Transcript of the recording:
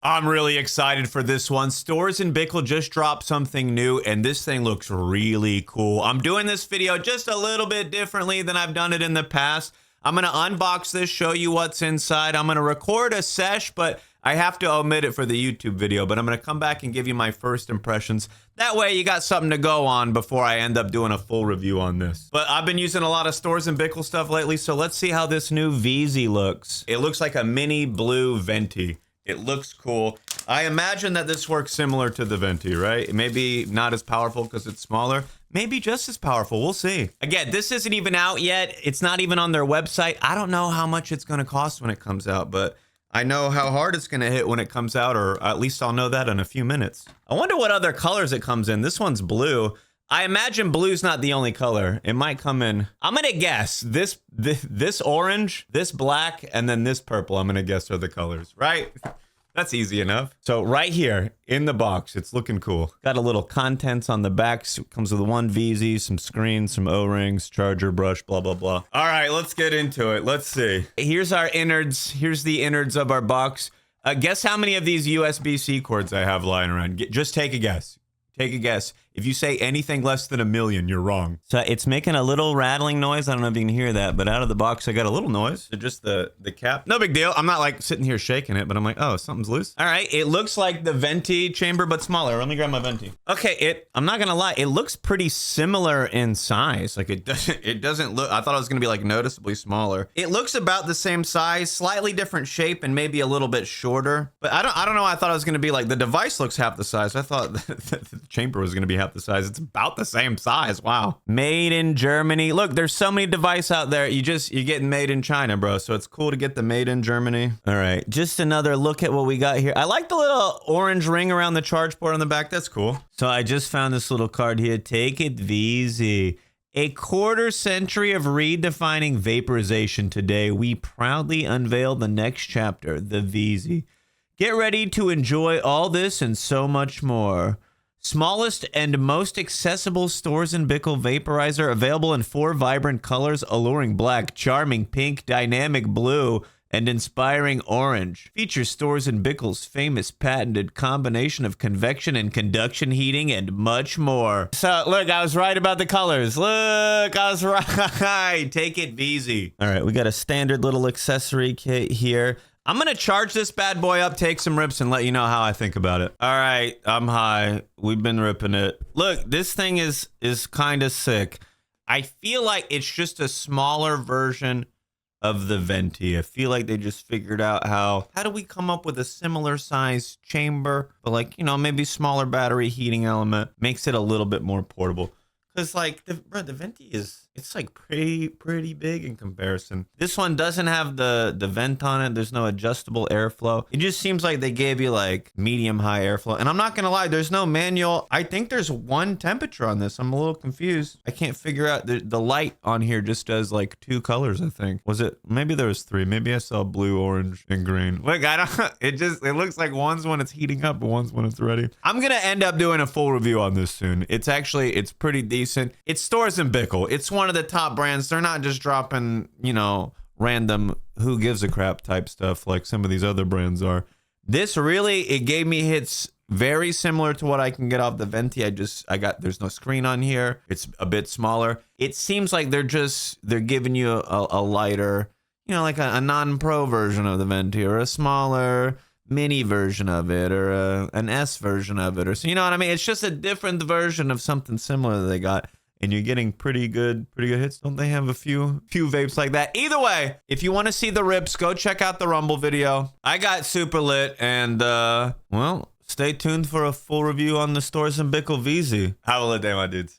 I'm really excited for this one. Storz and Bickel just dropped something new, and this thing looks really cool. I'm doing this video just a little bit differently than I've done it in the past. I'm going to unbox this, show you what's inside. I'm going to record a sesh, but I have to omit it for the YouTube video. But I'm going to come back and give you my first impressions. That way you got something to go on before I end up doing a full review on this. But I've been using a lot of Storz and Bickel stuff lately, so let's see how this new Veazy looks. It looks like a mini blue venti. It looks cool. I imagine that this works similar to the venti, right? Maybe not as powerful because it's smaller. Maybe just as powerful. We'll see. Again, this isn't even out yet. It's not even on their website. I don't know how much it's going to cost when it comes out, but I know how hard it's going to hit when it comes out, or at least I'll know that in a few minutes. I wonder what other colors it comes in. This one's blue. I imagine blue's not the only color. It might come in. I'm gonna guess this orange, this black, and then this purple. I'm gonna guess are the colors, right? That's easy enough. So right here in the box, it's looking cool. Got a little contents on the back. So it comes with one Veazy, some screens, some O-rings, charger, brush, blah, blah, blah. All right, let's get into it. Let's see. Here's our innards. Here's the innards of our box. Guess how many of these USB-C cords I have lying around. Just take a guess. Take a guess. If you say anything less than 1 million, you're wrong. So it's making a little rattling noise. I don't know if you can hear that, but out of the box, I got a little noise. So just the cap. No big deal. I'm not like sitting here shaking it, but I'm like, oh, something's loose. All right. It looks like the venti chamber, but smaller. Let me grab my venti. Okay. I'm not going to lie. It looks pretty similar in size. Like it doesn't look, I thought it was going to be like noticeably smaller. It looks about the same size, slightly different shape, and maybe a little bit shorter. But I don't know. I thought it was going to be like the device looks half the size. I thought the chamber was going to be half the size. It's about the same size. Wow. Made in Germany. Look, there's so many devices out there. You're getting made in China, bro. So it's cool to get the made in Germany. All right. Just another look at what we got here. I like the little orange ring around the charge port on the back. That's cool. So I just found this little card here. Take it Veazy. A quarter century of redefining vaporization today. We proudly unveil the next chapter, the Veazy. Get ready to enjoy all this and so much more. Smallest and most accessible Storz & Bickel vaporizer, available in 4 vibrant colors, alluring black, charming pink, dynamic blue, and inspiring orange. Features Storz & Bickel's famous patented combination of convection and conduction heating and much more. So, look, I was right about the colors. Look, I was right. Take it Veazy. All right, we got a standard little accessory kit here. I'm going to charge this bad boy up, take some rips, and let you know how I think about it. All right, I'm high. We've been ripping it. Look, this thing is kind of sick. I feel like it's just a smaller version of the venti. I feel like they just figured out how do we come up with a similar size chamber, but like, you know, maybe smaller battery heating element makes it a little bit more portable. Because like the venti it's like pretty big in comparison. This one doesn't have the vent on it. There's no adjustable airflow. It just seems like they gave you like medium high airflow. And I'm not gonna lie, there's no manual. I think there's one temperature on this. I'm a little confused. I can't figure out the light on here just does like 2 colors, I think. Was it? Maybe there was 3. Maybe I saw blue, orange, and green. Look, I don't, it looks like one's when it's heating up and one's when it's ready. I'm gonna end up doing a full review on this soon. It's pretty decent. It's Storz & Bickel. It's one of the top brands. They're not just dropping, you know, random who gives a crap type stuff like some of these other brands are. This really, it gave me hits very similar to what I can get off the venti. There's no screen on here. It's a bit smaller. It seems like they're giving you a lighter, you know, like a non-pro version of the venti, or a smaller mini version of it, or an S version of it, or so, you know what I mean? It's just a different version of something similar that they got. And you're getting pretty good hits. Don't they have a few vapes like that? Either way, if you want to see the rips, go check out the Rumble video. I got super lit, and well, stay tuned for a full review on the Storz & Bickel Veazy. Have a lit day, my dudes.